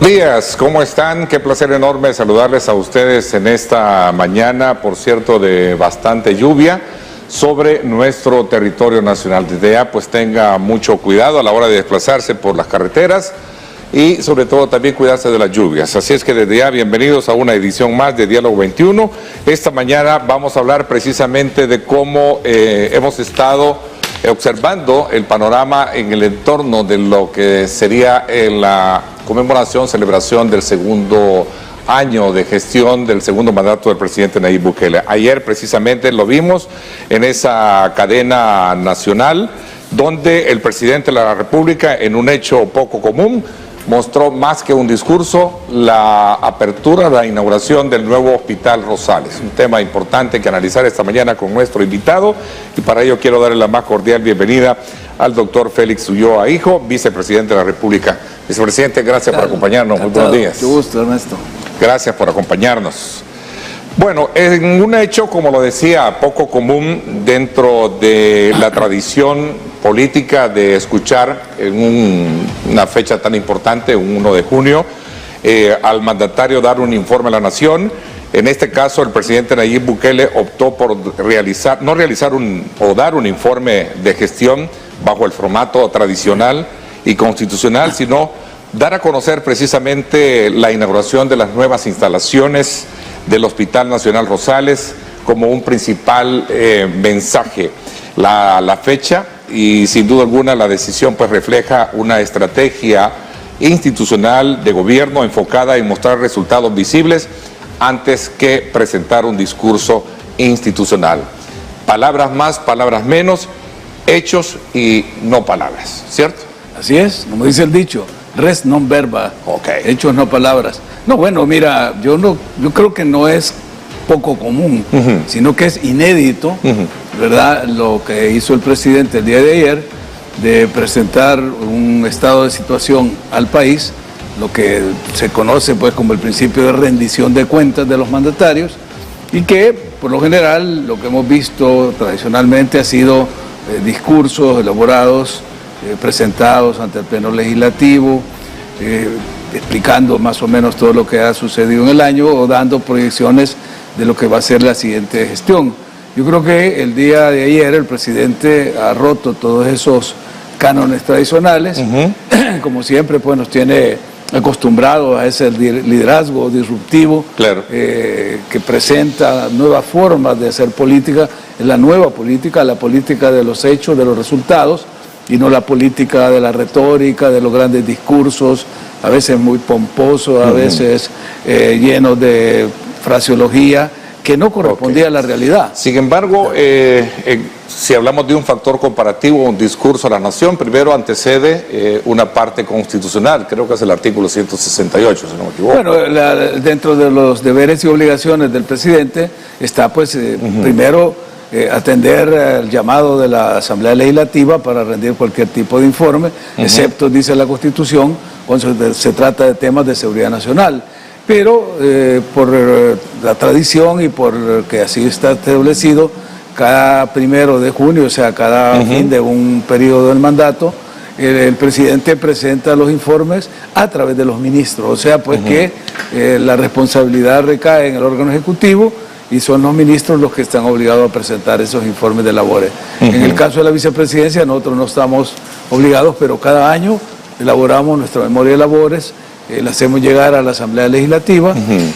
Días, ¿cómo están? Qué placer enorme saludarles a ustedes en esta mañana, por cierto, de bastante lluvia sobre nuestro territorio nacional. Desde ya, pues tenga mucho cuidado a la hora de desplazarse por las carreteras y sobre todo también cuidarse de las lluvias. Así es que desde ya, bienvenidos a una edición más de Diálogo 21. Esta mañana vamos a hablar precisamente de cómo hemos estado observando el panorama en el entorno de lo que sería la conmemoración, celebración del segundo año de gestión del segundo mandato del presidente Nayib Bukele. Ayer precisamente lo vimos en esa cadena nacional donde el presidente de la República, en un hecho poco común, mostró más que un discurso la apertura, la inauguración del nuevo Hospital Rosales. Un tema importante que analizar esta mañana con nuestro invitado, y para ello quiero darle la más cordial bienvenida al doctor Félix Ulloa Hijo, vicepresidente de la República. Vicepresidente, gracias por acompañarnos. Muy buenos días. Mucho gusto, Ernesto. Gracias por acompañarnos. Bueno, en un hecho, como lo decía, poco común dentro de la tradición política de escuchar en una fecha tan importante, un 1 de junio, al mandatario dar un informe a la nación. En este caso, el presidente Nayib Bukele optó por dar un informe de gestión bajo el formato tradicional y constitucional, sino dar a conocer precisamente la inauguración de las nuevas instalaciones del Hospital Nacional Rosales como un principal mensaje. La fecha y sin duda alguna la decisión pues refleja una estrategia institucional de gobierno enfocada en mostrar resultados visibles antes que presentar un discurso institucional. Palabras más, palabras menos, hechos y no palabras, ¿cierto? Así es, como dice el dicho, res non verba, hechos no palabras. No, bueno, mira, yo creo que no es poco común, sino que es inédito, ¿verdad? Lo que hizo el presidente el día de ayer, de presentar un estado de situación al país, lo que se conoce pues como el principio de rendición de cuentas de los mandatarios, y que por lo general lo que hemos visto tradicionalmente ha sido discursos elaborados, presentados ante el Pleno Legislativo, explicando más o menos todo lo que ha sucedido en el año o dando proyecciones de lo que va a ser la siguiente gestión. Yo creo que el día de ayer el presidente ha roto todos esos cánones tradicionales, como siempre pues nos tiene acostumbrados a ese liderazgo disruptivo, claro, que presenta nuevas formas de hacer política, la nueva política, la política de los hechos, de los resultados, y no la política de la retórica, de los grandes discursos, a veces muy pomposos, a veces llenos de fraseología que no correspondía a la realidad. Sin embargo, si hablamos de un factor comparativo, un discurso a la nación, primero antecede una parte constitucional, creo que es el artículo 168, si no me equivoco. Bueno, dentro de los deberes y obligaciones del presidente está pues primero atender el llamado de la Asamblea Legislativa para rendir cualquier tipo de informe, excepto, dice la Constitución, cuando se trata de temas de seguridad nacional. Pero por la tradición y por que así está establecido, cada 1 de junio, o sea, cada fin de un periodo del mandato, el presidente presenta los informes a través de los ministros, o sea, pues que la responsabilidad recae en el órgano ejecutivo y son los ministros los que están obligados a presentar esos informes de labores. En el caso de la vicepresidencia, nosotros no estamos obligados, pero cada año elaboramos nuestra memoria de labores, la hacemos llegar a la Asamblea Legislativa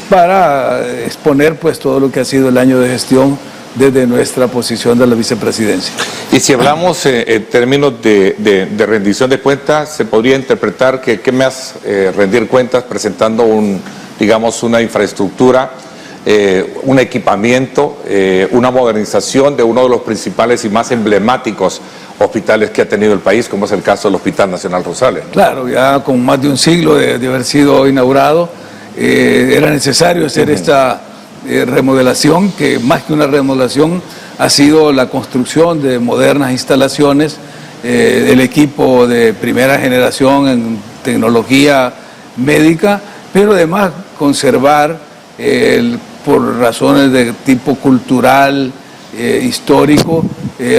para exponer pues todo lo que ha sido el año de gestión desde nuestra posición de la vicepresidencia. Y si hablamos en términos de rendición de cuentas, se podría interpretar que ¿qué más rendir cuentas presentando una infraestructura, un equipamiento, una modernización de uno de los principales y más emblemáticos hospitales que ha tenido el país, como es el caso del Hospital Nacional Rosales? Claro, ya con más de un siglo de haber sido inaugurado, era necesario hacer esta remodelación, que más que una remodelación ha sido la construcción de modernas instalaciones, el equipo de primera generación en tecnología médica, pero además conservar por razones de tipo cultural, histórico,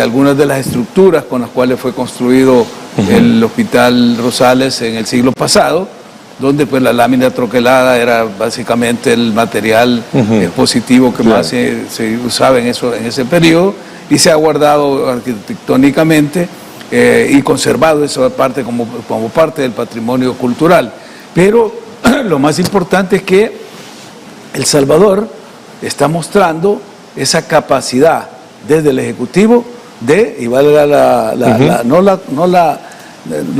algunas de las estructuras con las cuales fue construido el Hospital Rosales en el siglo pasado, donde pues la lámina troquelada era básicamente el material expositivo que más se usaba en ese periodo, y se ha guardado arquitectónicamente y conservado esa parte como parte del patrimonio cultural. Pero lo más importante es que El Salvador está mostrando esa capacidad desde el Ejecutivo y valga no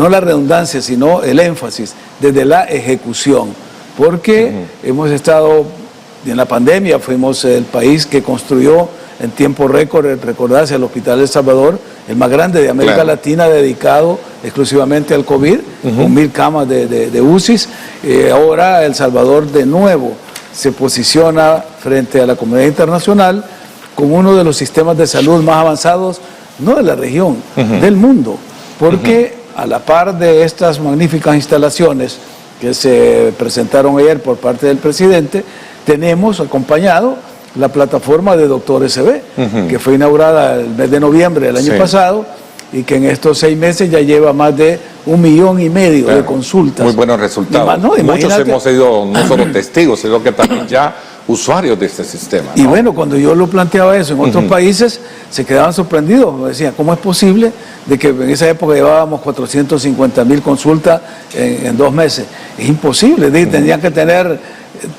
la redundancia, sino el énfasis, desde la ejecución, porque hemos estado, en la pandemia fuimos el país que construyó en tiempo récord, recordarse, el Hospital El Salvador, el más grande de América Latina, dedicado exclusivamente al COVID, con 1000 camas de UCIs. Ahora El Salvador de nuevo se posiciona frente a la comunidad internacional como uno de los sistemas de salud más avanzados, no de la región, del mundo, porque a la par de estas magníficas instalaciones que se presentaron ayer por parte del presidente, tenemos acompañado la plataforma de Doctor SB, que fue inaugurada el mes de noviembre del año pasado, y que en estos 6 meses ya lleva más de 1,5 millones de consultas. Muy buenos resultados. Muchos hemos sido no solo testigos, sino que también ya usuarios de este sistema, ¿no? Y bueno, cuando yo lo planteaba eso en otros países, se quedaban sorprendidos. Me decían, ¿cómo es posible de que en esa época llevábamos 450,000 consultas en 2 meses? Es imposible. Tendrían que tener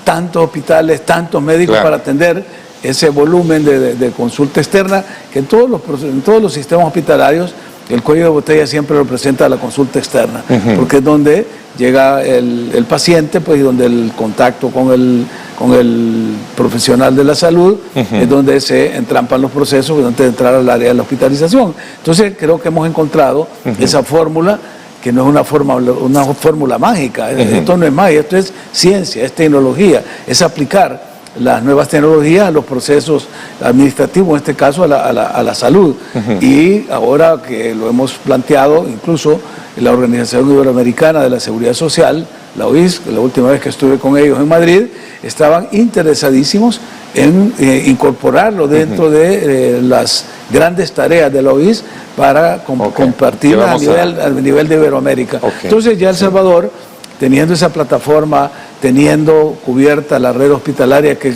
tantos hospitales, tantos médicos para atender ese volumen de consulta externa, que en todos los sistemas hospitalarios el cuello de botella siempre representa la consulta externa, porque es donde llega el paciente, pues, y donde el contacto con el profesional de la salud es donde se entrampan los procesos antes de entrar al área de la hospitalización. Entonces creo que hemos encontrado esa fórmula, que no es una fórmula mágica. Esto no es magia, esto es ciencia, es tecnología, es aplicar las nuevas tecnologías a los procesos administrativos, en este caso a la salud. Y ahora que lo hemos planteado, incluso la Organización Iberoamericana de la Seguridad Social, la OIS, la última vez que estuve con ellos en Madrid, estaban interesadísimos en incorporarlo dentro de las grandes tareas de la OIS para compartirla a nivel de Iberoamérica. Entonces ya El Salvador, teniendo esa plataforma, teniendo cubierta la red hospitalaria, que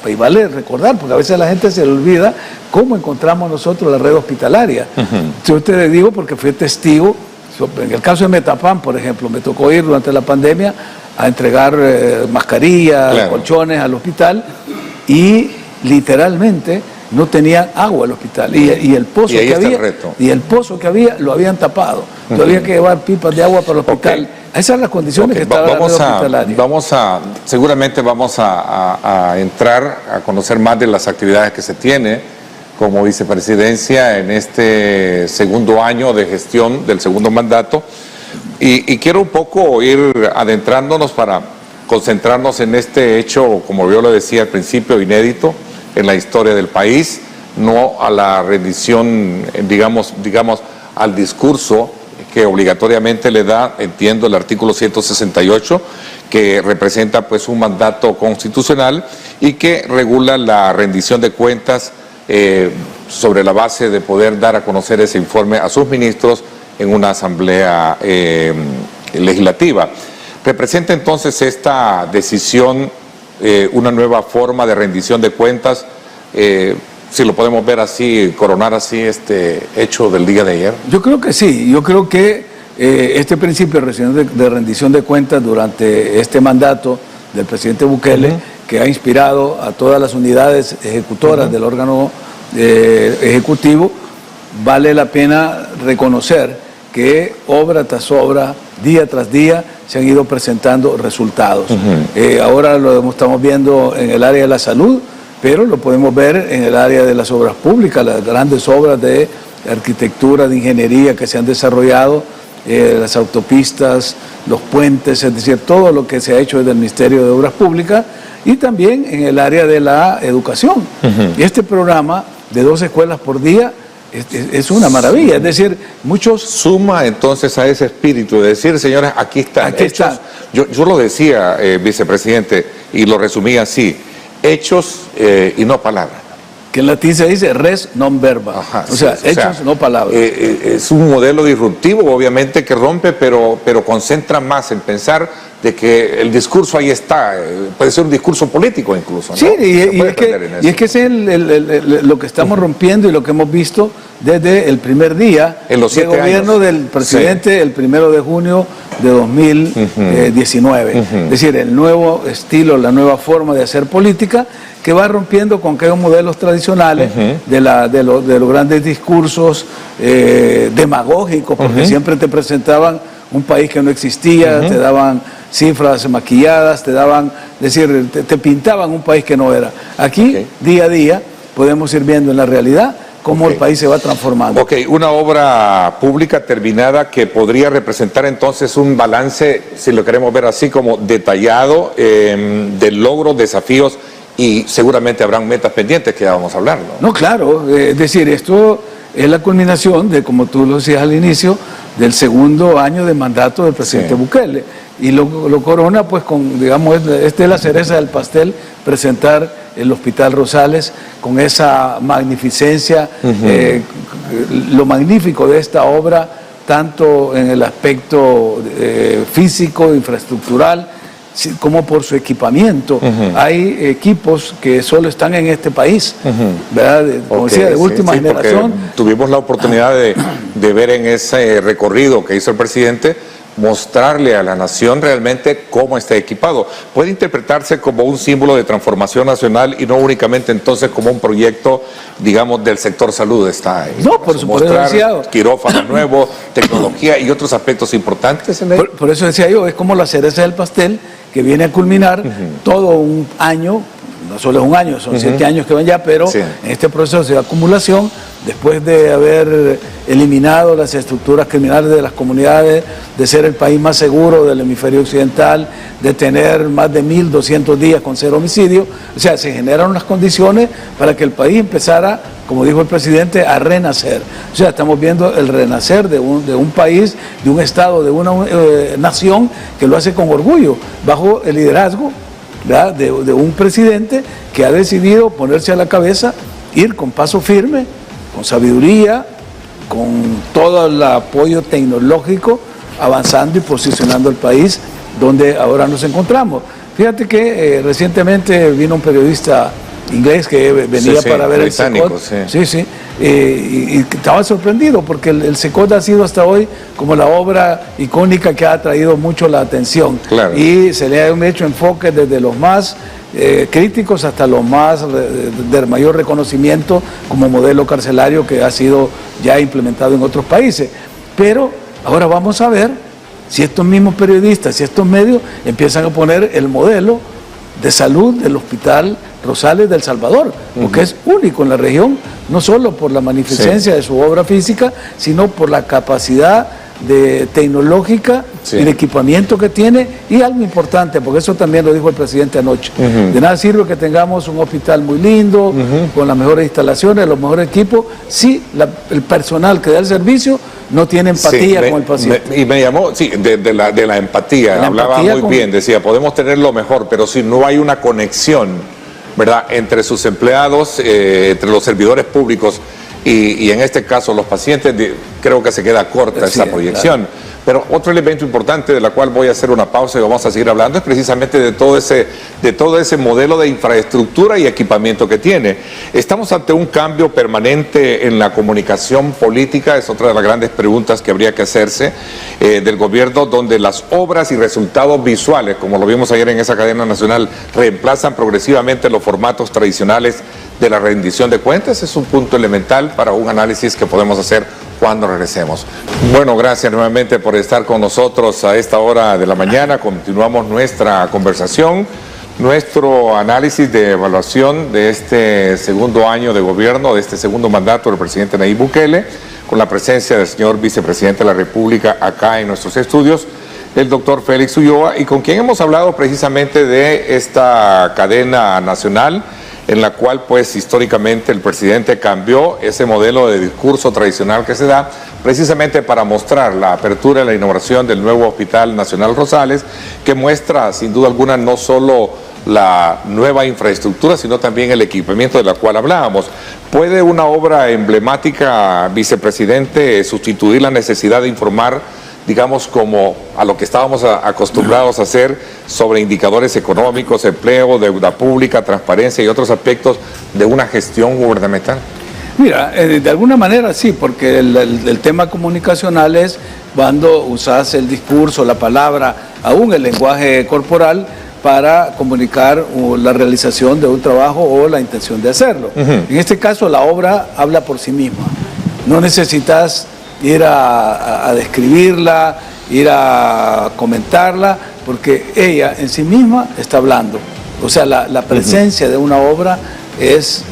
y vale recordar, porque a veces a la gente se le olvida cómo encontramos nosotros la red hospitalaria. Yo te digo porque fui testigo, en el caso de Metapán, por ejemplo, me tocó ir durante la pandemia a entregar mascarillas, colchones al hospital, y literalmente no tenían agua al hospital, y el pozo que había lo habían tapado. Había que llevar pipas de agua para el hospital. Esas son las condiciones que estaba la red hospitalaria. Seguramente vamos a entrar a conocer más de las actividades que se tiene como vicepresidencia en este segundo año de gestión del segundo mandato, y quiero un poco ir adentrándonos para concentrarnos en este hecho, como yo lo decía al principio, inédito en la historia del país, no a la rendición, digamos, al discurso que obligatoriamente le da, entiendo, el artículo 168, que representa pues un mandato constitucional y que regula la rendición de cuentas sobre la base de poder dar a conocer ese informe a sus ministros en una asamblea legislativa. ¿Representa entonces esta decisión una nueva forma de rendición de cuentas? Si lo podemos ver así, coronar así este hecho del día de ayer. Yo creo que sí, yo creo que este principio de rendición de cuentas durante este mandato del presidente Bukele, que ha inspirado a todas las unidades ejecutoras del órgano ejecutivo, vale la pena reconocer que obra tras obra, día tras día, se han ido presentando resultados. Ahora lo estamos viendo en el área de la salud, pero lo podemos ver en el área de las obras públicas, las grandes obras de arquitectura, de ingeniería que se han desarrollado, las autopistas, los puentes, es decir, todo lo que se ha hecho desde el Ministerio de Obras Públicas, y también en el área de la educación. Y este programa de 2 escuelas por día es una maravilla, es decir, muchos... Suma entonces a ese espíritu de decir, señores, aquí están hechos. Yo lo decía, vicepresidente, y lo resumía así: hechos y no palabras. que en latín se dice res non verba, Ajá, o sea, hechos no palabras. Es un modelo disruptivo, obviamente, que rompe, pero concentra más en pensar de que el discurso ahí está, puede ser un discurso político incluso, ¿no? Sí, y es que ese es lo que estamos rompiendo y lo que hemos visto desde el primer día en los 7 gobierno años del presidente, sí, el 1 de junio de 2019. Es decir, el nuevo estilo, la nueva forma de hacer política que va rompiendo con aquellos modelos tradicionales de los grandes discursos demagógicos, porque siempre te presentaban un país que no existía, te daban cifras maquilladas, te daban, es decir, te pintaban un país que no era. Aquí, día a día, podemos ir viendo en la realidad cómo el país se va transformando. Ok, una obra pública terminada que podría representar entonces un balance, si lo queremos ver así, como detallado, de logros, desafíos, y seguramente habrán metas pendientes que ya vamos a hablar, ¿no? No, claro, es decir, esto es la culminación de, como tú lo decías al inicio, del segundo año de mandato del presidente Bukele. Y lo corona, pues, con, digamos, esta es la cereza del pastel, presentar el Hospital Rosales con esa magnificencia, lo magnífico de esta obra, tanto en el aspecto físico, infraestructural, como por su equipamiento. Hay equipos que solo están en este país, ¿verdad? Como decía, de última generación. Tuvimos la oportunidad de ver en ese recorrido que hizo el presidente, mostrarle a la nación realmente cómo está equipado. Puede interpretarse como un símbolo de transformación nacional y no únicamente entonces como un proyecto, digamos, del sector salud. Está ahí. No, por supuesto. Mostrar quirófano nuevo, tecnología y otros aspectos importantes en él. Por eso decía yo, es como la cereza del pastel que viene a culminar todo un año, no solo es un año, son 7 años que van ya, pero en este proceso de acumulación, después de haber eliminado las estructuras criminales de las comunidades, de ser el país más seguro del hemisferio occidental, de tener más de 1.200 días con 0 homicidios, o sea, se generaron las condiciones para que el país empezara, como dijo el presidente, a renacer. O sea, estamos viendo el renacer de un país, de un Estado, de una nación que lo hace con orgullo, bajo el liderazgo de un presidente que ha decidido ponerse a la cabeza, ir con paso firme, con sabiduría, con todo el apoyo tecnológico, avanzando y posicionando el país donde ahora nos encontramos. Fíjate que recientemente vino un periodista inglés que venía para ver el SECOT. Y estaba sorprendido porque el SECOT ha sido hasta hoy como la obra icónica que ha atraído mucho la atención. Claro. Y se le ha hecho enfoque desde los más críticos hasta los más de mayor reconocimiento como modelo carcelario que ha sido ya implementado en otros países. Pero ahora vamos a ver si estos mismos periodistas, si estos medios empiezan a poner el modelo de salud del Hospital Rosales de El Salvador, porque es único en la región, no solo por la magnificencia de su obra física, sino por la capacidad tecnológica y de equipamiento que tiene, y algo importante, porque eso también lo dijo el presidente anoche. De nada sirve que tengamos un hospital muy lindo, con las mejores instalaciones, los mejores equipos, si el personal que da el servicio no tiene empatía con el paciente. Y me llamó, de la empatía, hablaba muy bien, decía, podemos tener lo mejor, pero si no hay una conexión, ¿verdad?, entre sus empleados, entre los servidores públicos y en este caso los pacientes, creo que se queda corta esa proyección. Claro. Pero otro elemento importante de la cual voy a hacer una pausa y vamos a seguir hablando es precisamente de todo ese modelo de infraestructura y equipamiento que tiene. Estamos ante un cambio permanente en la comunicación política, es otra de las grandes preguntas que habría que hacerse del gobierno, donde las obras y resultados visuales, como lo vimos ayer en esa cadena nacional, reemplazan progresivamente los formatos tradicionales de la rendición de cuentas. Es un punto elemental para un análisis que podemos hacer cuando regresemos. Bueno, gracias nuevamente por estar con nosotros a esta hora de la mañana. Continuamos nuestra conversación, nuestro análisis de evaluación de este segundo año de gobierno, de este segundo mandato del presidente Nayib Bukele, con la presencia del señor vicepresidente de la República acá en nuestros estudios, el doctor Félix Ulloa, y con quien hemos hablado precisamente de esta cadena nacional, en la cual pues históricamente el presidente cambió ese modelo de discurso tradicional que se da precisamente para mostrar la apertura y la inauguración del nuevo Hospital Nacional Rosales, que muestra sin duda alguna no solo la nueva infraestructura, sino también el equipamiento de la cual hablábamos. ¿Puede una obra emblemática, vicepresidente, sustituir la necesidad de informar, digamos, como a lo que estábamos acostumbrados a hacer sobre indicadores económicos, empleo, deuda pública, transparencia y otros aspectos de una gestión gubernamental? Mira, de alguna manera sí, porque el tema comunicacional es cuando usas el discurso, la palabra, aún el lenguaje corporal, para comunicar la realización de un trabajo o la intención de hacerlo. En este caso, la obra habla por sí misma. No necesitas ir a describirla, ir a comentarla, porque ella en sí misma está hablando. O sea, la presencia de una obra es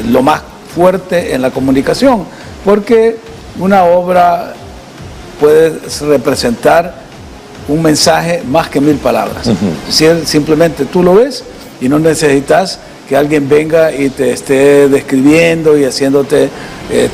lo más fuerte en la comunicación, porque una obra puede representar un mensaje más que 1000 palabras. Si simplemente tú lo ves y no necesitas que alguien venga y te esté describiendo y haciéndote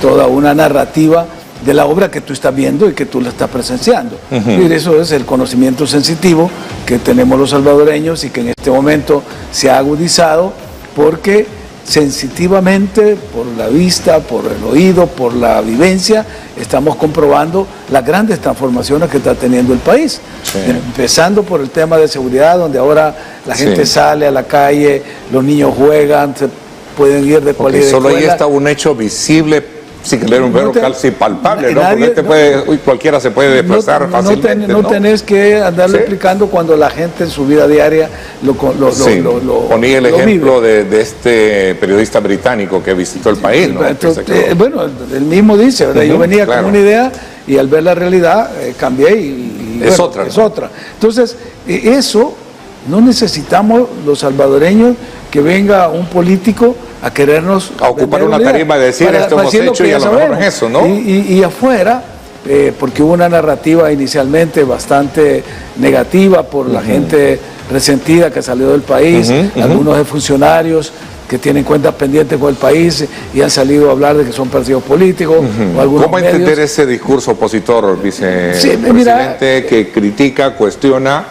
toda una narrativa de la obra que tú estás viendo y que tú la estás presenciando. Y eso es el conocimiento sensitivo que tenemos los salvadoreños y que en este momento se ha agudizado, porque sensitivamente, por la vista, por el oído, por la vivencia, estamos comprobando las grandes transformaciones que está teniendo el país. Sí. Empezando por el tema de seguridad, donde ahora la gente sale a la calle, los niños juegan, se pueden ir de cualquier escuela. Solo ahí está un hecho visible, sin leer un verbo casi palpable, ¿no? Porque cualquiera se puede desplazar fácilmente. No tenés que andarlo explicando cuando la gente en su vida diaria lo ponía el ejemplo de este periodista británico que visitó el país, ¿no? Entonces, bueno, él mismo dice, ¿verdad? Yo venía con una idea y al ver la realidad cambié y es bueno, otra. Es otra. Entonces, eso no necesitamos los salvadoreños que venga un político a querernos a ocupar una tarima de decir esto hemos hecho y a lo mejor es eso, ¿no? Y afuera, porque hubo una narrativa inicialmente bastante negativa por la gente resentida que salió del país, algunos funcionarios que tienen cuentas pendientes con el país y han salido a hablar de que son partidos políticos. O algunos ¿Cómo medios. Entender ese discurso opositor, vicepresidente, que critica, cuestiona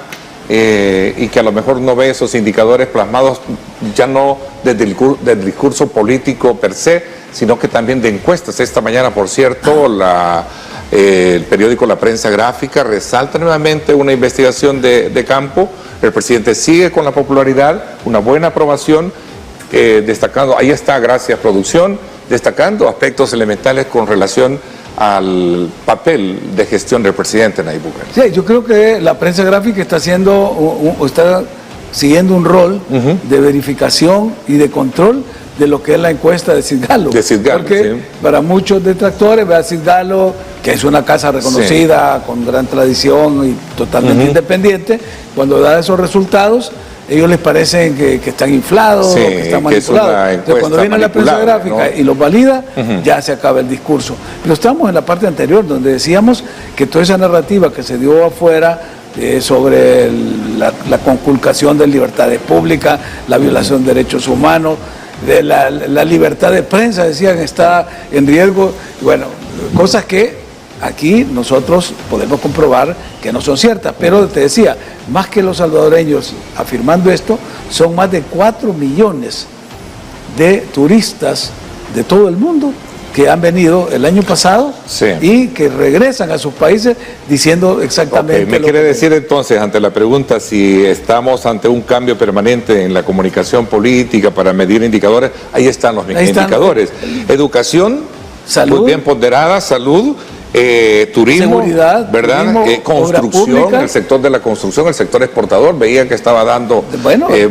y que a lo mejor no ve esos indicadores plasmados ya no desde el discurso político per se, sino que también de encuestas? Esta mañana, por cierto, el periódico La Prensa Gráfica resalta nuevamente una investigación de campo. El presidente sigue con la popularidad, una buena aprobación, destacando, ahí está, gracias producción, destacando aspectos elementales con relación al papel de gestión del presidente Nayib Bukele. Sí, yo creo que la Prensa Gráfica está está siguiendo un rol de verificación y de control de lo que es la encuesta de Cisgalo. Porque para muchos detractores, ve a Cisgalo, que es una casa reconocida, con gran tradición y totalmente independiente, cuando da esos resultados, ellos les parecen que están inflados, que están manipulados. Entonces, cuando viene la Prensa Gráfica y los valida, ya se acaba el discurso. Pero estamos en la parte anterior, donde decíamos que toda esa narrativa que se dio afuera sobre la conculcación de libertades públicas, la violación de derechos humanos, de la libertad de prensa, decían, está en riesgo. Bueno, cosas que aquí nosotros podemos comprobar que no son ciertas, pero te decía, más que los salvadoreños afirmando esto, son más de 4 millones de turistas de todo el mundo que han venido el año pasado y que regresan a sus países diciendo exactamente ¿Me quiere decir entonces, ante la pregunta si estamos ante un cambio permanente en la comunicación política para medir indicadores? Ahí están los indicadores. Educación, salud, muy bien ponderada, salud, turismo, seguridad, ¿verdad? Turismo, construcción, el sector de la construcción, el sector exportador, veía que estaba dando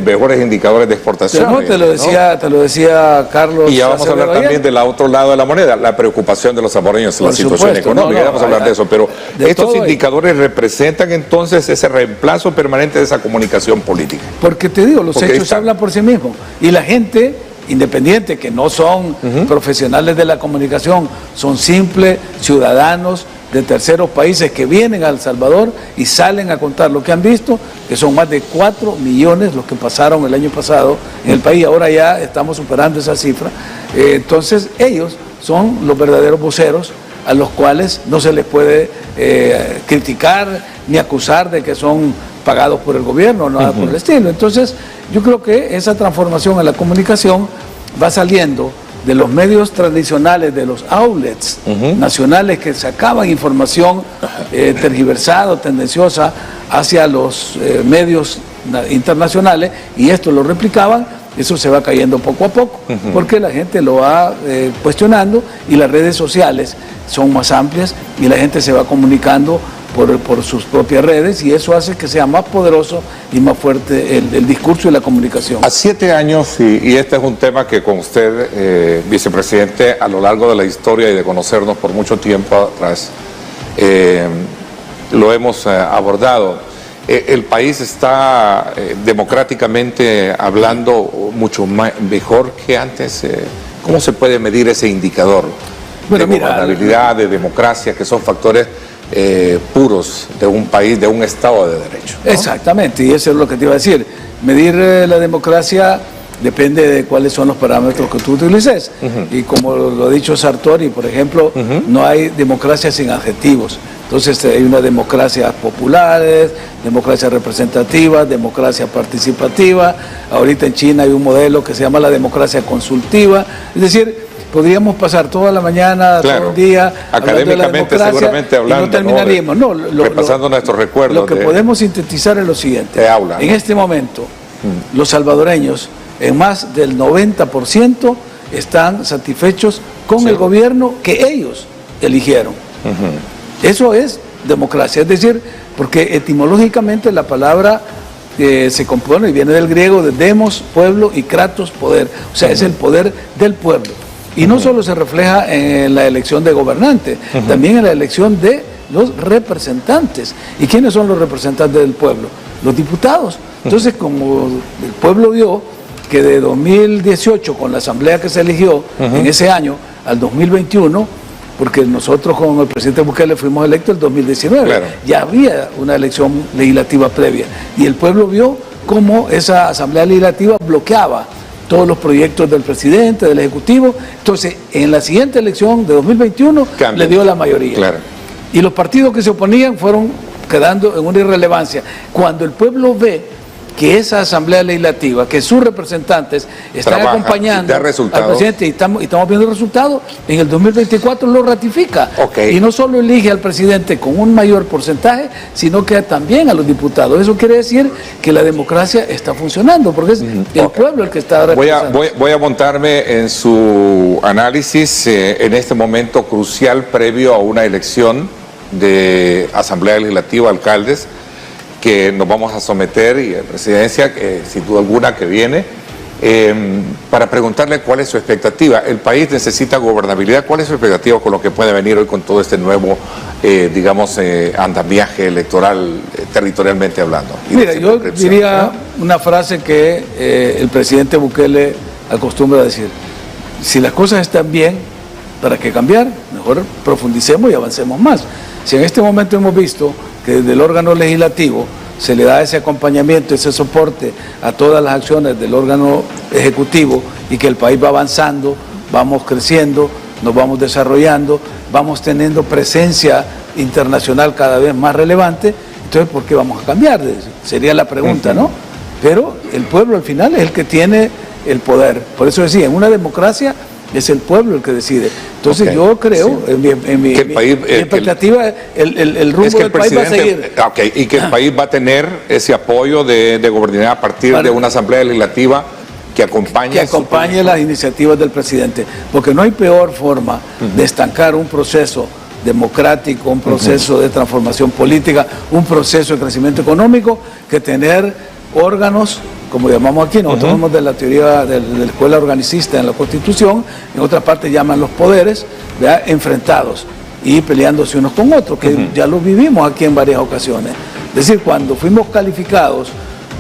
mejores indicadores de exportación. Te lo decía Carlos. Y ya vamos a hablar también del otro lado de la moneda, la preocupación de los salvadoreños en la situación económica, ya vamos a hablar de eso, pero estos indicadores representan entonces ese reemplazo permanente de esa comunicación política. Porque te digo, los hechos hablan por sí mismos, y la gente independiente, que no son profesionales de la comunicación, son simples ciudadanos de terceros países que vienen a El Salvador y salen a contar lo que han visto, que son más de 4 millones los que pasaron el año pasado en el país. Ahora ya estamos superando esa cifra. Entonces ellos son los verdaderos voceros a los cuales no se les puede criticar ni acusar de que son pagados por el gobierno, nada por el estilo. Entonces yo creo que esa transformación en la comunicación va saliendo de los medios tradicionales, de los outlets nacionales que sacaban información tergiversada o tendenciosa hacia los medios internacionales, y esto lo replicaban. Eso se va cayendo poco a poco, porque la gente lo va cuestionando, y las redes sociales son más amplias y la gente se va comunicando por sus propias redes, y eso hace que sea más poderoso y más fuerte el discurso y la comunicación. A 7 años, y este es un tema que con usted, vicepresidente, a lo largo de la historia y de conocernos por mucho tiempo atrás, lo hemos abordado. El país está democráticamente hablando mucho mejor que antes. ¿Cómo se puede medir ese indicador de gobernabilidad, de democracia, que son factores puros de un país, de un Estado de Derecho, ¿no? Exactamente, y eso es lo que te iba a decir. Medir la democracia depende de cuáles son los parámetros que tú utilices. Y como lo ha dicho Sartori, por ejemplo, no hay democracia sin adjetivos. Entonces hay una democracia popular, democracia representativa, democracia participativa. Ahorita en China hay un modelo que se llama la democracia consultiva. Es decir, podríamos pasar toda la mañana, todo el día, académicamente seguramente hablando, y no terminaríamos. Repasando nuestros recuerdos. Lo que podemos sintetizar es lo siguiente. En este momento, los salvadoreños, en más del 90%, están satisfechos con el gobierno que ellos eligieron. Eso es democracia, es decir, porque etimológicamente la palabra se compone y viene del griego de demos, pueblo, y kratos, poder. O sea, es el poder del pueblo. Y no solo se refleja en la elección de gobernantes, también en la elección de los representantes. ¿Y quiénes son los representantes del pueblo? Los diputados. Entonces, como el pueblo vio que de 2018, con la asamblea que se eligió en ese año, al 2021, porque nosotros con el presidente Bukele fuimos electos el 2019, ya había una elección legislativa previa, y el pueblo vio cómo esa asamblea legislativa bloqueaba todos los proyectos del presidente, del ejecutivo. Entonces, en la siguiente elección de 2021 le dio la mayoría. Y los partidos que se oponían fueron quedando en una irrelevancia. Cuando el pueblo ve que esa asamblea legislativa, que sus representantes están acompañando al presidente, y estamos viendo el resultado, en el 2024 lo ratifica. Y no solo elige al presidente con un mayor porcentaje, sino que también a los diputados. Eso quiere decir que la democracia está funcionando, porque es el pueblo el que está representando. Voy a montarme en su análisis en este momento crucial previo a una elección de asamblea legislativa, alcaldes, que nos vamos a someter, y a presidencia, sin duda alguna, que viene, para preguntarle cuál es su expectativa. El país necesita gobernabilidad. ¿Cuál es su expectativa con lo que puede venir hoy con todo este nuevo, andamiaje electoral, territorialmente hablando? Mira, yo diría una frase que el presidente Bukele acostumbra a decir: si las cosas están bien, ¿para qué cambiar? Mejor profundicemos y avancemos más. Si en este momento hemos visto que desde el órgano legislativo se le da ese acompañamiento, ese soporte a todas las acciones del órgano ejecutivo, y que el país va avanzando, vamos creciendo, nos vamos desarrollando, vamos teniendo presencia internacional cada vez más relevante, entonces ¿por qué vamos a cambiar? Sería la pregunta, ¿no? Pero el pueblo al final es el que tiene el poder. Por eso decía, en una democracia es el pueblo el que decide. Entonces yo creo, en mi expectativa, el rumbo del país va a seguir. Y que el país va a tener ese apoyo de gobernabilidad a partir de una asamblea legislativa que acompañe las iniciativas del presidente. Porque no hay peor forma de estancar un proceso democrático, un proceso de transformación política, un proceso de crecimiento económico, que tener órganos, como llamamos aquí, nosotros somos de la teoría de la escuela organicista en la Constitución, en otra parte llaman los poderes, ¿verdad?, enfrentados y peleándose unos con otros, que ya lo vivimos aquí en varias ocasiones. Es decir, cuando fuimos calificados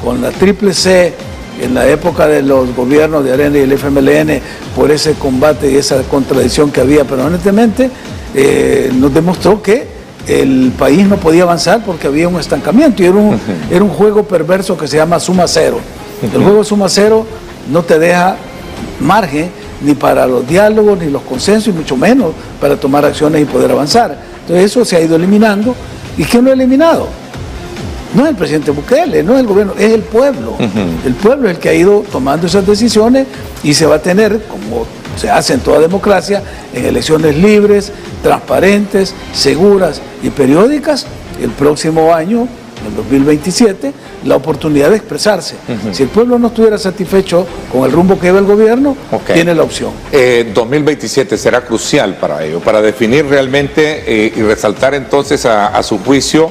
con la Triple C en la época de los gobiernos de Arena y el FMLN, por ese combate y esa contradicción que había permanentemente, nos demostró que el país no podía avanzar porque había un estancamiento, y era un juego perverso que se llama suma cero. El juego suma cero no te deja margen ni para los diálogos, ni los consensos, y mucho menos para tomar acciones y poder avanzar. Entonces eso se ha ido eliminando. ¿Y quién lo ha eliminado? No es el presidente Bukele, no es el gobierno, es el pueblo. El pueblo es el que ha ido tomando esas decisiones, y se va a tener, como se hace en toda democracia, en elecciones libres, transparentes, seguras y periódicas, el próximo año, en 2027, la oportunidad de expresarse. Si el pueblo no estuviera satisfecho con el rumbo que lleva el gobierno, tiene la opción. 2027 será crucial para ello, para definir realmente y resaltar entonces a su juicio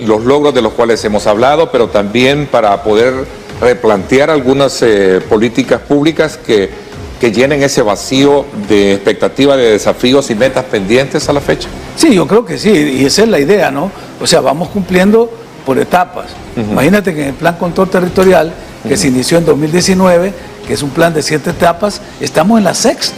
los logros de los cuales hemos hablado, pero también para poder replantear algunas políticas públicas que llenen ese vacío de expectativa, de desafíos y metas pendientes a la fecha. Sí, yo creo que sí, y esa es la idea, ¿no? O sea, vamos cumpliendo por etapas. Imagínate que en el Plan Control Territorial, que se inició en 2019, que es un plan de 7 etapas, estamos en la 6ª,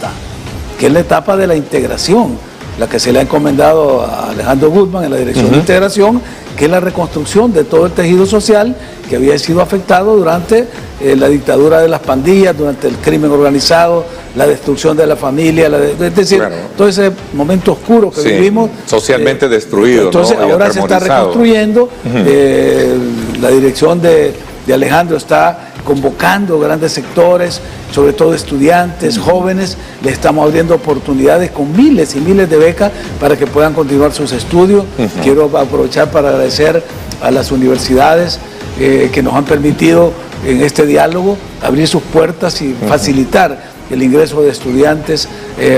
que es la etapa de la integración, la que se le ha encomendado a Alejandro Guzmán en la Dirección de Integración, que es la reconstrucción de todo el tejido social que había sido afectado durante la dictadura de las pandillas, durante el crimen organizado, la destrucción de la familia, es decir, todo ese momento oscuro que vivimos. Socialmente destruido. Entonces, ¿no? ahora se está reconstruyendo, la dirección de Alejandro está convocando grandes sectores, sobre todo estudiantes, jóvenes, le estamos abriendo oportunidades con miles y miles de becas para que puedan continuar sus estudios. Quiero aprovechar para agradecer a las universidades que nos han permitido en este diálogo abrir sus puertas y facilitar el ingreso de estudiantes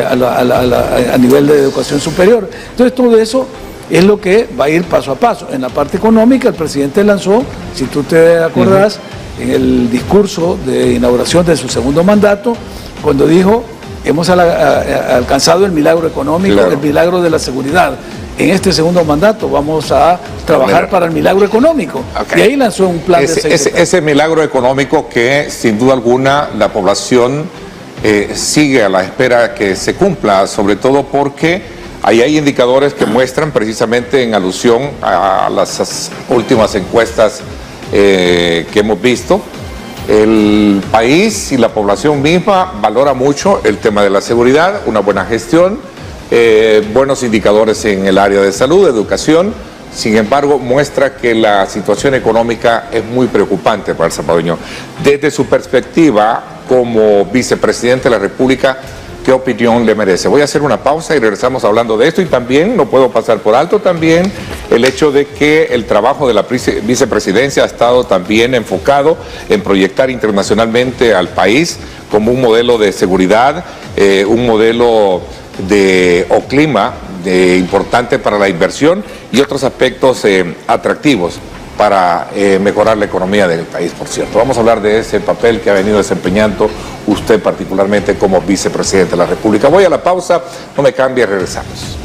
a nivel de educación superior. Entonces todo eso es lo que va a ir paso a paso. En la parte económica, el presidente lanzó, si tú te acordás, en el discurso de inauguración de su segundo mandato, cuando dijo, hemos alcanzado el milagro económico, el milagro de la seguridad. En este segundo mandato vamos a trabajar para el milagro económico. Y ahí lanzó un plan de 6 etapas. Ese milagro económico que, sin duda alguna, la población sigue a la espera que se cumpla, sobre todo porque ahí hay indicadores que muestran, precisamente en alusión a las últimas encuestas que hemos visto, el país y la población misma valora mucho el tema de la seguridad, una buena gestión, buenos indicadores en el área de salud, educación. Sin embargo, muestra que la situación económica es muy preocupante para el salvadoreño. Desde su perspectiva como vicepresidente de la República, ¿qué opinión le merece? Voy a hacer una pausa y regresamos hablando de esto, y también no puedo pasar por alto también el hecho de que el trabajo de la vicepresidencia ha estado también enfocado en proyectar internacionalmente al país como un modelo de seguridad, un modelo o clima importante para la inversión y otros aspectos atractivos para mejorar la economía del país, por cierto. Vamos a hablar de ese papel que ha venido desempeñando usted particularmente como vicepresidente de la República. Voy a la pausa, no me cambie, regresamos.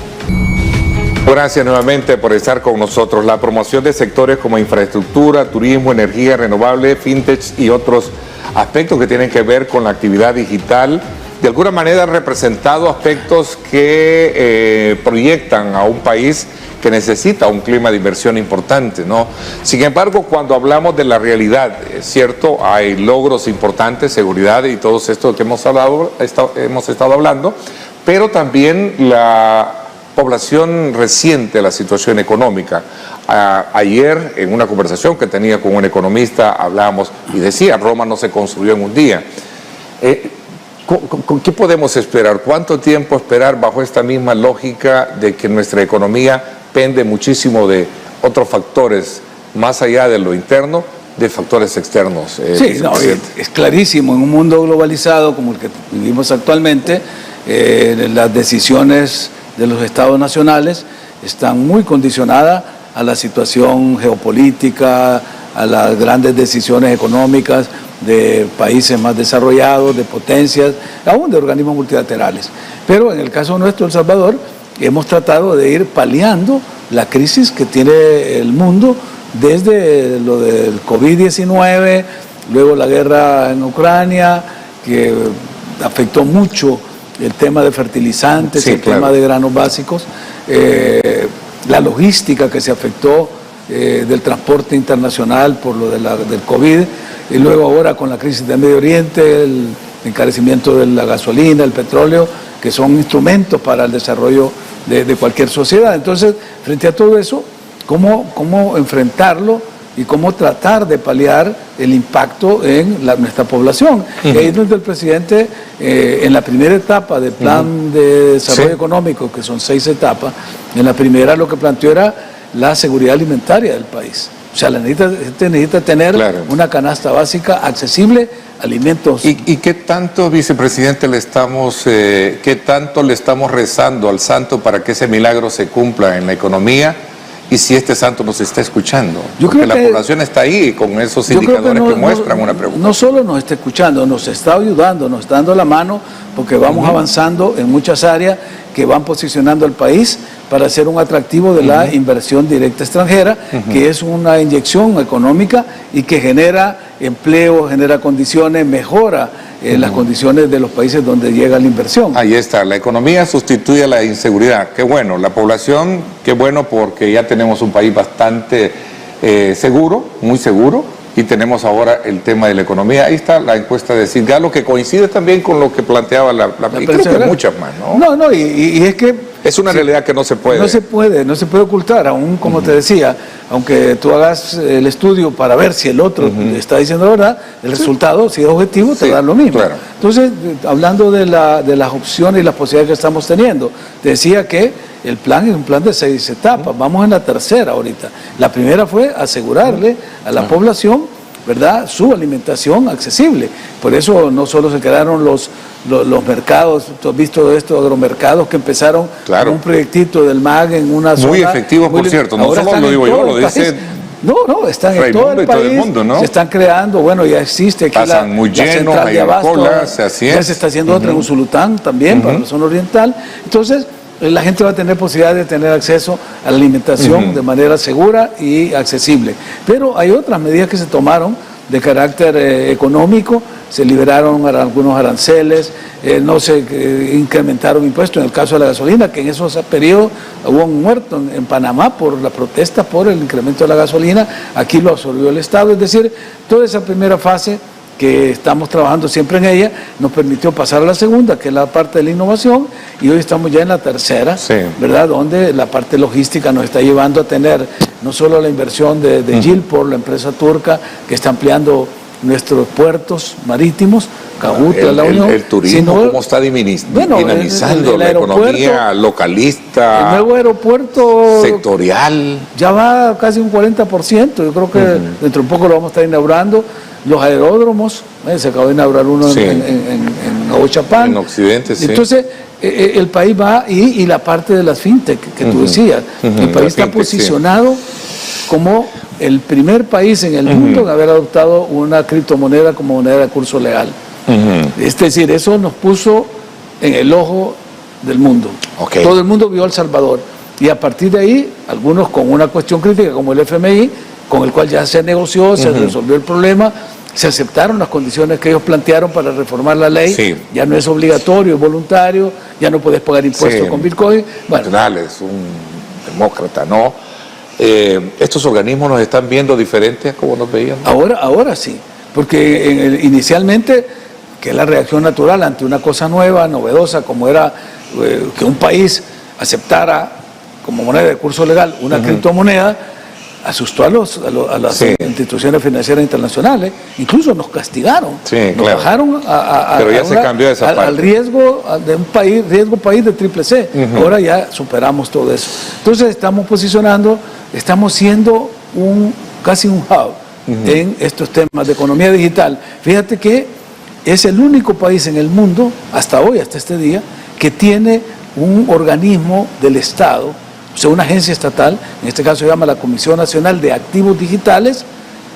Gracias nuevamente por estar con nosotros. La promoción de sectores como infraestructura, turismo, energía renovable, fintech y otros aspectos que tienen que ver con la actividad digital, de alguna manera han representado aspectos que proyectan a un país que necesita un clima de inversión importante, ¿no? Sin embargo, cuando hablamos de la realidad, es cierto, hay logros importantes, seguridad y todo esto que hemos estado hablando, pero también la población reciente, la situación económica. Ayer, en una conversación que tenía con un economista, hablábamos y decía, Roma no se construyó en un día. ¿Qué podemos esperar? ¿Cuánto tiempo esperar bajo esta misma lógica de que nuestra economía pende muchísimo de otros factores, más allá de lo interno, de factores externos? Sí, no, es clarísimo, en un mundo globalizado como el que vivimos actualmente, las decisiones de los estados nacionales están muy condicionadas a la situación geopolítica, a las grandes decisiones económicas de países más desarrollados, de potencias, aún de organismos multilaterales. Pero en el caso nuestro, El Salvador, hemos tratado de ir paliando la crisis que tiene el mundo desde lo del COVID-19, luego la guerra en Ucrania, que afectó mucho el tema de fertilizantes, el tema de granos básicos, la logística que se afectó del transporte internacional por lo del COVID, y luego ahora con la crisis del Medio Oriente, el encarecimiento de la gasolina, el petróleo, que son instrumentos para el desarrollo de cualquier sociedad. Entonces, frente a todo eso, ¿cómo enfrentarlo y cómo tratar de paliar el impacto en nuestra población. Y ahí es donde el presidente, en la primera etapa del plan de desarrollo económico, que son 6 etapas, en la primera lo que planteó era la seguridad alimentaria del país. O sea, la gente necesita tener una canasta básica accesible, alimentos. ¿Y qué tanto, vicepresidente, qué tanto le estamos rezando al santo para que ese milagro se cumpla en la economía? Y si este santo nos está escuchando, porque la población está ahí con esos indicadores que muestran una pregunta. No solo nos está escuchando, nos está ayudando, nos está dando la mano, porque vamos avanzando en muchas áreas que van posicionando al país para ser un atractivo de la inversión directa extranjera, que es una inyección económica y que genera empleo, genera condiciones, mejora las condiciones de los países donde llega la inversión. Ahí está, la economía sustituye a la inseguridad. Qué bueno, la población, qué bueno, porque ya tenemos un país bastante seguro, muy seguro, y tenemos ahora el tema de la economía. Ahí está la encuesta de Citgalo, que coincide también con lo que planteaba la y creo que muchas más, ¿no? No, y es que es una realidad que no se puede. No se puede ocultar, aún como te decía, aunque tú hagas el estudio para ver si el otro está diciendo la verdad, el resultado, si es objetivo, te da lo mismo. Claro. Entonces, hablando de las opciones y las posibilidades que estamos teniendo, te decía que el plan es un plan de 6 etapas, vamos en la tercera ahorita. La primera fue asegurarle a la población, ¿verdad?, su alimentación accesible. Por eso no solo se quedaron los mercados, tú has visto estos agromercados que empezaron con un proyectito del MAG en una zona. Muy efectivo, por cierto, no solo lo digo yo, lo dice... No, están en todo el país, mundo, ¿no? Se están creando, bueno, ya existe aquí la central de abasto, ya se está haciendo otra en Usulután también, para la zona oriental. Entonces, la gente va a tener posibilidad de tener acceso a la alimentación de manera segura y accesible. Pero hay otras medidas que se tomaron de carácter económico, se liberaron algunos aranceles, no se incrementaron impuestos en el caso de la gasolina, que en esos periodos hubo un muerto en Panamá por la protesta por el incremento de la gasolina, aquí lo absorbió el Estado, es decir, toda esa primera fase que estamos trabajando siempre en ella, nos permitió pasar a la segunda, que es la parte de la innovación, y hoy estamos ya en la tercera, ¿verdad?, donde la parte logística nos está llevando a tener no solo la inversión de Gilpor, la empresa turca, que está ampliando nuestros puertos marítimos, Cahuta, la Unión. El turismo, ¿cómo está dinamizando la economía localista? El nuevo aeropuerto sectorial. Ya va casi un 40%, yo creo que dentro de un poco lo vamos a estar inaugurando. Los aeródromos, se acabó de inaugurar uno en Aguachapán. En Occidente, sí. Entonces, el país va, y la parte de las fintech que tú decías, el país está posicionado como el primer país en el mundo en haber adoptado una criptomoneda como moneda de curso legal. Es decir, eso nos puso en el ojo del mundo. Todo el mundo vio a El Salvador. Y a partir de ahí, algunos con una cuestión crítica como el FMI, con el cual ya se negoció, se resolvió el problema, se aceptaron las condiciones que ellos plantearon para reformar la ley, ya no es obligatorio, es voluntario, ya no puedes pagar impuestos con Bitcoin. Bueno, es un demócrata, ¿no? ¿Estos organismos nos están viendo diferentes a como nos veían? Ahora sí, porque inicialmente, que es la reacción natural ante una cosa nueva, novedosa, como era que un país aceptara como moneda de curso legal una criptomoneda, asustó a las instituciones financieras internacionales, incluso nos castigaron, nos bajaron pero ya se cambió esa parte. Al riesgo de un país, riesgo país de triple C. Ahora ya superamos todo eso. Entonces estamos posicionando, estamos siendo casi un hub en estos temas de economía digital. Fíjate que es el único país en el mundo, hasta hoy, hasta este día, que tiene un organismo del Estado, o sea, una agencia estatal, en este caso se llama la Comisión Nacional de Activos Digitales,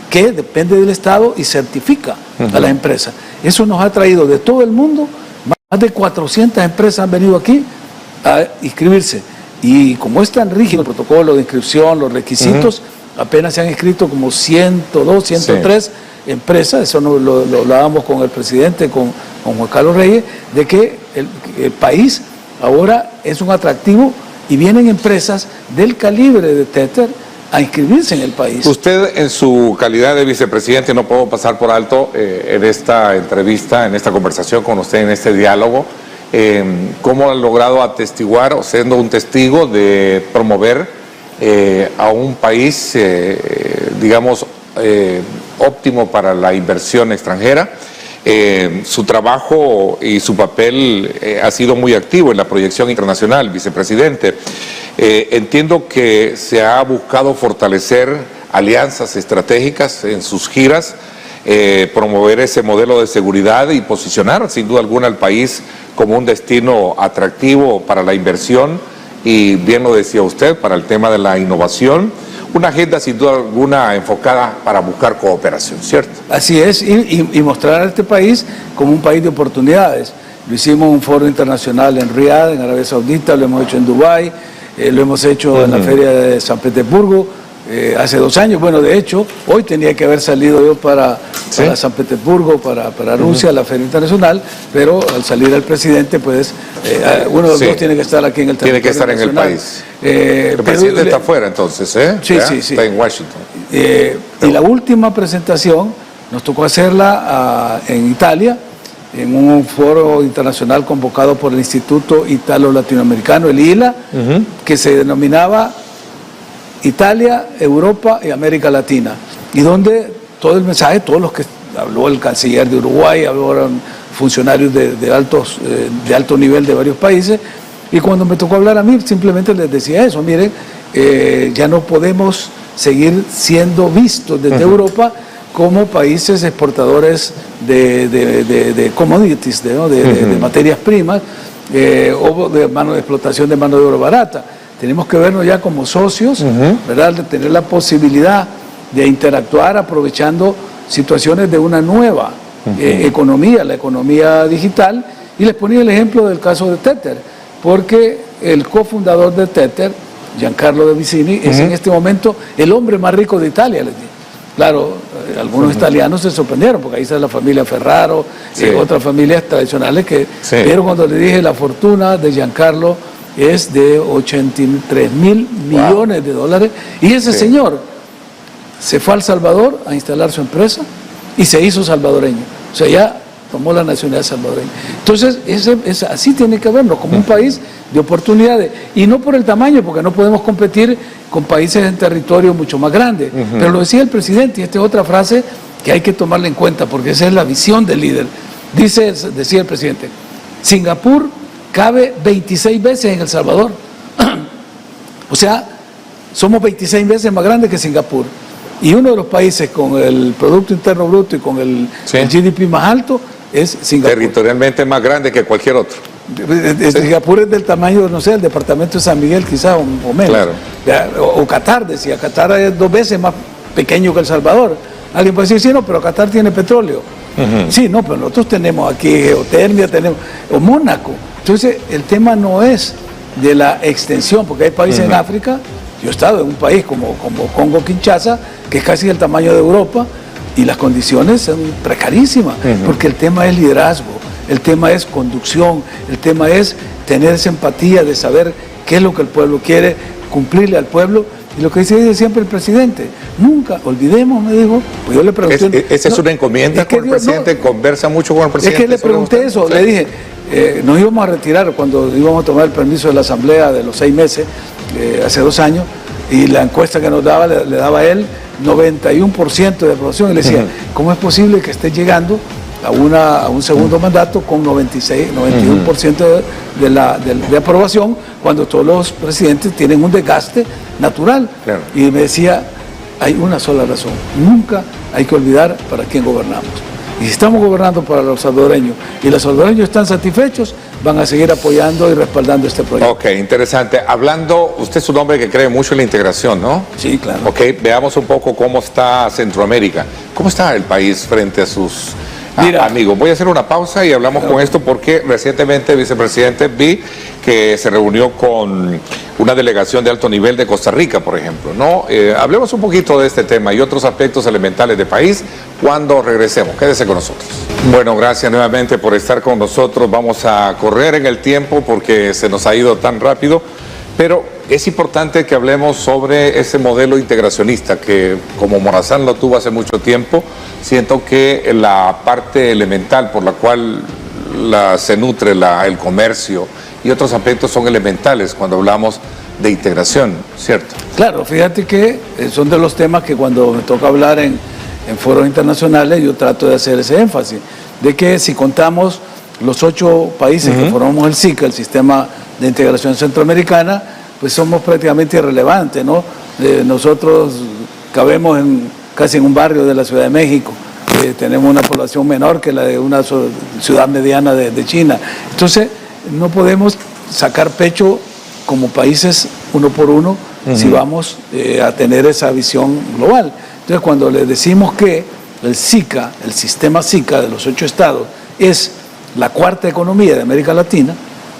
que depende del Estado y certifica a las empresas. Eso nos ha traído de todo el mundo, más de 400 empresas han venido aquí a inscribirse. Y como es tan rígido el protocolo de inscripción, los requisitos, apenas se han inscrito como 102, 103 empresas, eso lo hablábamos con el presidente, con Juan Carlos Reyes, de que el país ahora es un atractivo y vienen empresas del calibre de Tether a inscribirse en el país. Usted, en su calidad de vicepresidente, no puedo pasar por alto en esta entrevista, en esta conversación con usted, en este diálogo, cómo ha logrado atestiguar, o siendo un testigo de promover a un país, digamos, óptimo para la inversión extranjera. Su trabajo y su papel ha sido muy activo en la proyección internacional, vicepresidente. Entiendo que se ha buscado fortalecer alianzas estratégicas en sus giras, promover ese modelo de seguridad y posicionar sin duda alguna al país como un destino atractivo para la inversión y, bien lo decía usted, para el tema de la innovación. Una agenda sin duda alguna enfocada para buscar cooperación, ¿cierto? Así es, y mostrar a este país como un país de oportunidades. Lo hicimos en un foro internacional en Riad, en Arabia Saudita, lo hemos hecho en Dubái, lo hemos hecho en la Feria de San Petersburgo hace 2 años. Bueno, de hecho, hoy tenía que haber salido yo para San Petersburgo, para Rusia, la Feria Internacional, pero al salir el presidente, pues uno de los dos tiene que estar aquí en el territorio Tiene que estar nacional. en el país. El presidente está afuera entonces, ¿eh? Sí. Está en Washington. Y la última presentación nos tocó hacerla en Italia, en un foro internacional convocado por el Instituto Italo-Latinoamericano, el ILA, que se denominaba Italia, Europa y América Latina, y donde todo el mensaje, todos los que habló el canciller de Uruguay, hablaron funcionarios de alto nivel de varios países, y cuando me tocó hablar a mí simplemente les decía eso: miren, ya no podemos seguir siendo vistos desde Europa como países exportadores de commodities, de materias primas, o de explotación de mano de obra barata. Tenemos que vernos ya como socios, ¿verdad? De tener la posibilidad de interactuar aprovechando situaciones de una nueva economía, la economía digital. Y les ponía el ejemplo del caso de Tether, porque el cofundador de Tether, Giancarlo De Vicini, es en este momento el hombre más rico de Italia, les digo. Claro, algunos italianos se sorprendieron, porque ahí está la familia Ferraro, otras familias tradicionales pero cuando le dije la fortuna de Giancarlo es de 83.000 millones de dólares, y ese señor se fue a El Salvador a instalar su empresa y se hizo salvadoreño, o sea, ya tomó la nacionalidad salvadoreña. Entonces, así tiene que verlo, como un país de oportunidades, y no por el tamaño, porque no podemos competir con países en territorio mucho más grandes, pero lo decía el presidente, y esta es otra frase que hay que tomarla en cuenta, porque esa es la visión del líder. Decía el presidente: Singapur cabe 26 veces en El Salvador. O sea, somos 26 veces más grandes que Singapur. Y uno de los países con el Producto Interno Bruto y con el GDP más alto es Singapur. Territorialmente más grande que cualquier otro. Singapur es del tamaño, no sé, el departamento de San Miguel quizá, o menos. Claro. O Qatar, decía. Qatar es 2 veces más pequeño que El Salvador. Alguien puede decir, sí, no, pero Qatar tiene petróleo. Sí, no, pero nosotros tenemos aquí geotermia, o Mónaco. Entonces, el tema no es de la extensión, porque hay países en África. Yo he estado en un país como Congo-Kinshasa, que es casi el tamaño de Europa, y las condiciones son precarísimas, porque el tema es liderazgo, el tema es conducción, el tema es tener esa empatía de saber qué es lo que el pueblo quiere, cumplirle al pueblo. Y lo que dice siempre el presidente: nunca olvidemos, me dijo, pues yo le pregunté... ¿Esa es una encomienda con el presidente? ¿Conversa mucho con el presidente? Es que le pregunté eso, le dije, nos íbamos a retirar cuando íbamos a tomar el permiso de la asamblea de los 6 meses, hace 2 años, y la encuesta que nos daba, le daba a él 91% de aprobación, y le decía, ¿cómo es posible que esté llegando a un segundo mandato con 91% de aprobación, cuando todos los presidentes tienen un desgaste natural? Claro. Y me decía, hay una sola razón: nunca hay que olvidar para quién gobernamos. Y si estamos gobernando para los salvadoreños y los salvadoreños están satisfechos, van a seguir apoyando y respaldando este proyecto. Ok, interesante. Hablando, usted es un hombre que cree mucho en la integración, ¿no? Sí, claro. Ok, veamos un poco cómo está Centroamérica. ¿Cómo está el país frente a sus amigos? Voy a hacer una pausa y hablamos con esto, porque recientemente, vicepresidente, vi que se reunió con una delegación de alto nivel de Costa Rica, por ejemplo, ¿no? Hablemos un poquito de este tema y otros aspectos elementales del país cuando regresemos. Quédese con nosotros. Bueno, gracias nuevamente por estar con nosotros. Vamos a correr en el tiempo porque se nos ha ido tan rápido, pero es importante que hablemos sobre ese modelo integracionista que, como Morazán lo tuvo hace mucho tiempo, siento que la parte elemental por la cual se nutre el comercio y otros aspectos son elementales cuando hablamos de integración, ¿cierto? Claro, fíjate que son de los temas que cuando me toca hablar en foros internacionales yo trato de hacer ese énfasis, de que si contamos los 8 países que formamos el SICA, el Sistema de Integración Centroamericana, pues somos prácticamente irrelevantes, ¿no? Nosotros cabemos casi en un barrio de la Ciudad de México, tenemos una población menor que la de una ciudad mediana de China. Entonces, no podemos sacar pecho como países uno por uno si vamos a tener esa visión global. Entonces, cuando le decimos que el SICA, el sistema SICA de los 8 estados, es la 4ª economía de América Latina,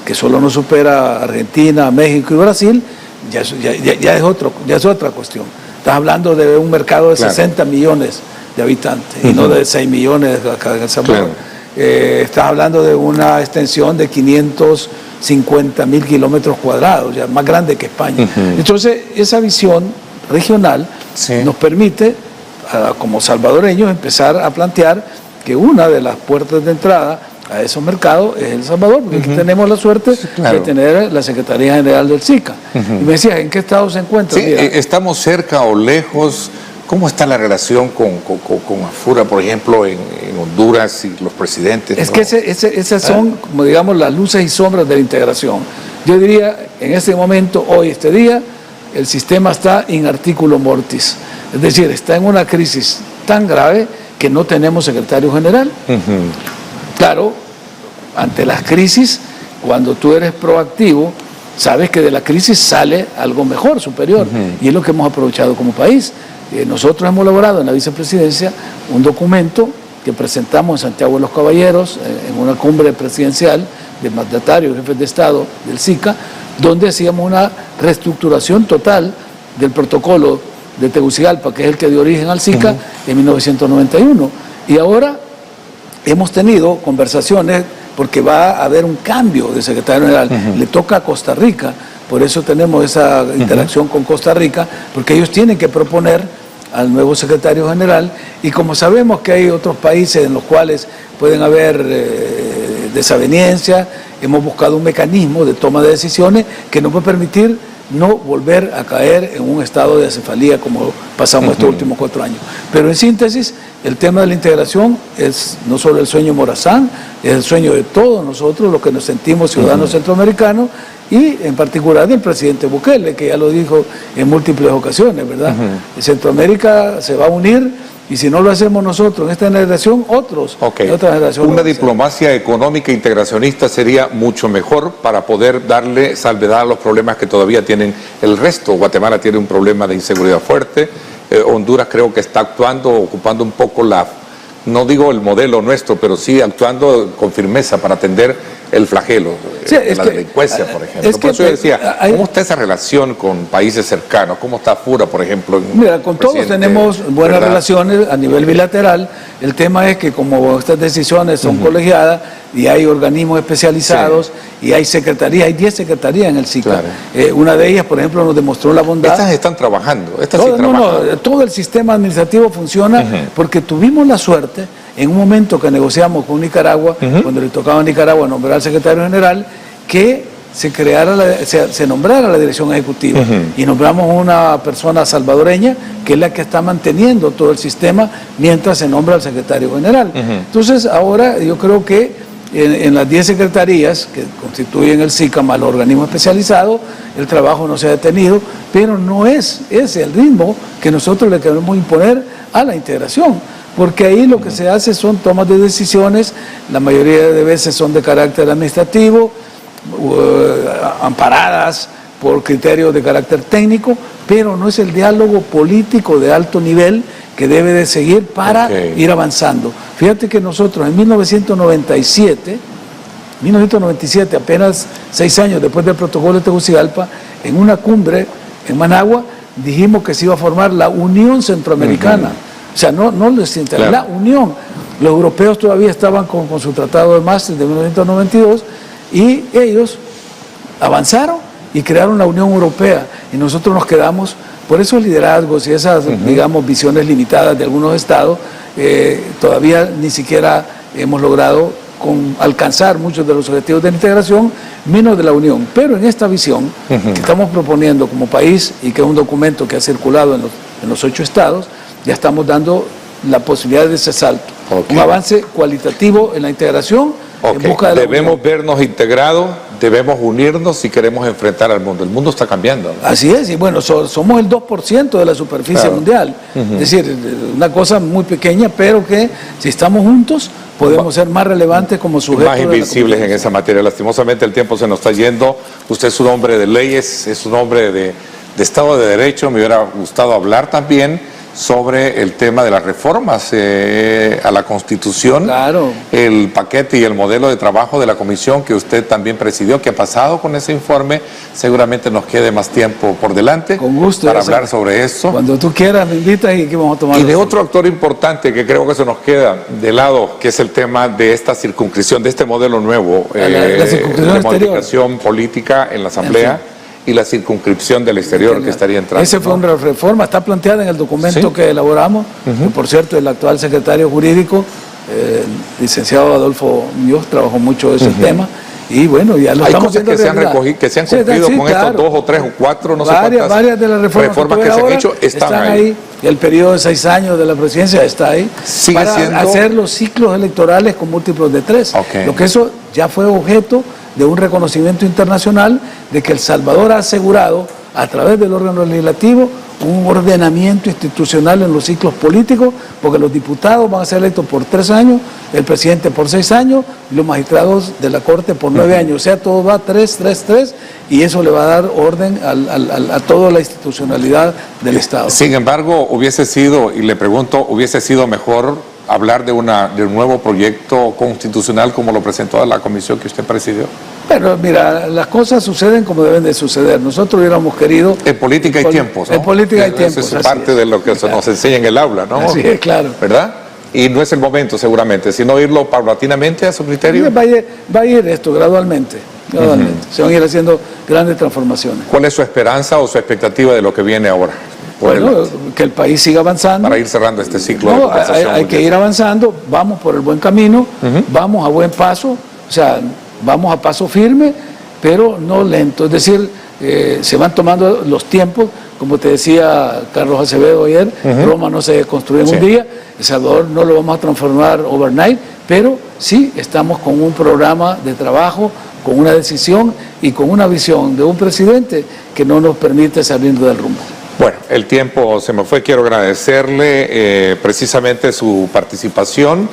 que solo nos supera Argentina, México y Brasil, ya es otra cuestión. Estás hablando de un mercado de 60 millones de habitantes y no de 6 millones acá en El Salvador. Estás hablando de una extensión de 550.000 kilómetros cuadrados, ya más grande que España. Entonces, esa visión regional nos permite, como salvadoreños, empezar a plantear que una de las puertas de entrada a esos mercados es El Salvador, porque aquí tenemos la suerte de tener la Secretaría General del SICA. Y me decías, ¿en qué estado se encuentra? Sí, ¿estamos cerca o lejos? ¿Cómo está la relación con AFURA, por ejemplo, en Honduras y los presidentes? Es que esas son, como digamos, las luces y sombras de la integración. Yo diría, en este momento, hoy, este día, el sistema está in articulo mortis. Es decir, está en una crisis tan grave que no tenemos secretario general. Claro, ante las crisis, cuando tú eres proactivo, sabes que de la crisis sale algo mejor, superior, y es lo que hemos aprovechado como país. Nosotros hemos elaborado en la vicepresidencia un documento que presentamos en Santiago de los Caballeros, en una cumbre presidencial de mandatarios, jefes de Estado del SICA, donde hacíamos una reestructuración total del protocolo de Tegucigalpa, que es el que dio origen al SICA en 1991. Y ahora hemos tenido conversaciones porque va a haber un cambio de secretario general. Le toca a Costa Rica, por eso tenemos esa interacción con Costa Rica, porque ellos tienen que proponer al nuevo secretario general, y como sabemos que hay otros países en los cuales pueden haber desavenencias, hemos buscado un mecanismo de toma de decisiones que nos va a permitir no volver a caer en un estado de acefalía como pasamos estos últimos 4 años. Pero en síntesis, el tema de la integración es no solo el sueño Morazán, es el sueño de todos nosotros, los que nos sentimos ciudadanos centroamericanos, y en particular del presidente Bukele, que ya lo dijo en múltiples ocasiones, ¿verdad? Centroamérica se va a unir, y si no lo hacemos nosotros en esta generación, otros en otra generación. Una diplomacia económica integracionista sería mucho mejor para poder darle salvedad a los problemas que todavía tienen el resto. Guatemala tiene un problema de inseguridad fuerte, Honduras creo que está actuando, ocupando un poco no digo el modelo nuestro, pero sí actuando con firmeza para atender el flagelo de la delincuencia, por ejemplo. Por eso yo decía, ¿cómo está esa relación con países cercanos? ¿Cómo está AFURA, por ejemplo? Mira, con todos tenemos buenas relaciones a nivel bilateral. El tema es que como estas decisiones son colegiadas y hay organismos especializados y hay secretarías, hay 10 secretarías en el SICA. Una de ellas, por ejemplo, nos demostró la bondad. Estas están trabajando, todo el sistema administrativo funciona porque tuvimos la suerte en un momento que negociamos con Nicaragua, cuando le tocaba a Nicaragua nombrar al secretario general, que se nombrara la dirección ejecutiva. Y nombramos una persona salvadoreña, que es la que está manteniendo todo el sistema mientras se nombra al secretario general. Entonces, ahora yo creo que en las 10 secretarías que constituyen el SICA más los organismos especializados, el trabajo no se ha detenido, pero no es ese el ritmo que nosotros le queremos imponer a la integración. Porque ahí lo que se hace son tomas de decisiones, la mayoría de veces son de carácter administrativo, amparadas por criterios de carácter técnico, pero no es el diálogo político de alto nivel que debe de seguir para ir avanzando. Fíjate que nosotros en 1997, apenas 6 años después del protocolo de Tegucigalpa, en una cumbre en Managua, dijimos que se iba a formar la Unión Centroamericana. O sea, no la Unión. Los europeos todavía estaban con su tratado de Maastricht de 1992 y ellos avanzaron y crearon la Unión Europea y nosotros nos quedamos por esos liderazgos y esas, digamos, visiones limitadas de algunos estados. Todavía ni siquiera hemos logrado alcanzar muchos de los objetivos de la integración, menos de la unión. Pero en esta visión que estamos proponiendo como país, y que es un documento que ha circulado en los 8 estados, ya estamos dando la posibilidad de ese salto. Un avance cualitativo en la integración. En busca de debemos vernos integrados, debemos unirnos si queremos enfrentar al mundo. El mundo está cambiando, ¿no? Así es, y bueno, somos el 2% de la superficie mundial. Es decir, una cosa muy pequeña, pero que si estamos juntos podemos ser más relevantes como sujetos. Más invisibles en esa materia. Lastimosamente el tiempo se nos está yendo. Usted es un hombre de leyes, es un hombre de Estado de Derecho. Me hubiera gustado hablar también sobre el tema de las reformas a la Constitución, claro, el paquete y el modelo de trabajo de la comisión que usted también presidió. ¿Qué ha pasado con ese informe? Seguramente nos quede más tiempo por delante. Con gusto, para hablar sobre eso. Cuando tú quieras me invitas y aquí vamos a tomar. Y de otro actor importante que creo que se nos queda de lado, que es el tema de esta circunscripción, de este modelo nuevo de modificación política en la Asamblea. Y la circunscripción del exterior que estaría entrando. Esa fue una reforma, está planteada en el documento que elaboramos, que por cierto el actual secretario jurídico, el licenciado Adolfo Muñoz, trabajó mucho ese tema, y bueno, ya lo estamos viendo. Hay cosas que se han cumplido con estos 2 o 3 o 4, no sé cuántas varias de las reformas que se han hecho están ahí. Y el periodo de 6 años de la presidencia está ahí. Sigue para siendo... hacer los ciclos electorales con múltiplos de 3. Lo que eso ya fue objeto de un reconocimiento internacional de que El Salvador ha asegurado a través del órgano legislativo un ordenamiento institucional en los ciclos políticos, porque los diputados van a ser electos por 3 años, el presidente por 6 años y los magistrados de la Corte por 9 años. O sea, todo va 3, y eso le va a dar orden a toda la institucionalidad del Estado. Sin embargo, hubiese sido, y le pregunto, hubiese sido mejor hablar de un nuevo proyecto constitucional como lo presentó a la comisión que usted presidió. Pero mira, las cosas suceden como deben de suceder. Nosotros hubiéramos querido... En política hay tiempos, ¿no? En política hay tiempos. Eso es parte de lo que se nos enseña en el aula, ¿no? Así es, claro. ¿Verdad? Y no es el momento seguramente, sino irlo paulatinamente a su criterio. Va a ir esto gradualmente. Se van a ir haciendo grandes transformaciones. ¿Cuál es su esperanza o su expectativa de lo que viene ahora? Bueno, que el país siga avanzando. Para ir cerrando este ciclo de conversación. Hay que ir avanzando, vamos por el buen camino, vamos a buen paso, o sea, vamos a paso firme, pero no lento. Es decir, se van tomando los tiempos, como te decía Carlos Acevedo ayer, Roma no se construye en un día, El Salvador no lo vamos a transformar overnight, pero sí estamos con un programa de trabajo, con una decisión y con una visión de un presidente que no nos permite salir del rumbo. Bueno, el tiempo se me fue. Quiero agradecerle precisamente su participación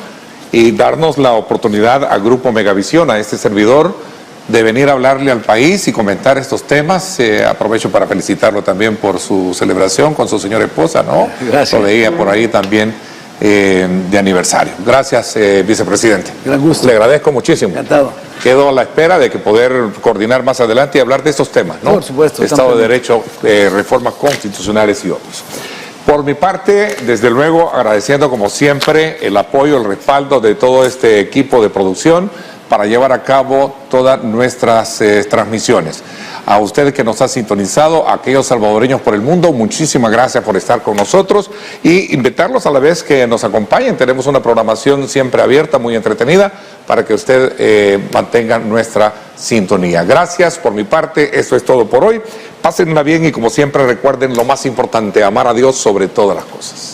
y darnos la oportunidad a Grupo Megavisión, a este servidor, de venir a hablarle al país y comentar estos temas. Aprovecho para felicitarlo también por su celebración con su señora esposa, ¿no? Gracias. Lo veía por ahí también de aniversario. Gracias, vicepresidente. Gran gusto. Le agradezco muchísimo. Encantado. Quedo a la espera de que poder coordinar más adelante y hablar de estos temas, ¿no? Por supuesto. Estado de Derecho, reformas constitucionales y otros. Por mi parte, desde luego, agradeciendo como siempre el apoyo, el respaldo de todo este equipo de producción para llevar a cabo todas nuestras transmisiones. A usted que nos ha sintonizado, a aquellos salvadoreños por el mundo, muchísimas gracias por estar con nosotros y invitarlos a la vez que nos acompañen. Tenemos una programación siempre abierta, muy entretenida, para que usted mantenga nuestra sintonía. Gracias por mi parte, eso es todo por hoy. Pásenla bien y como siempre recuerden lo más importante, amar a Dios sobre todas las cosas.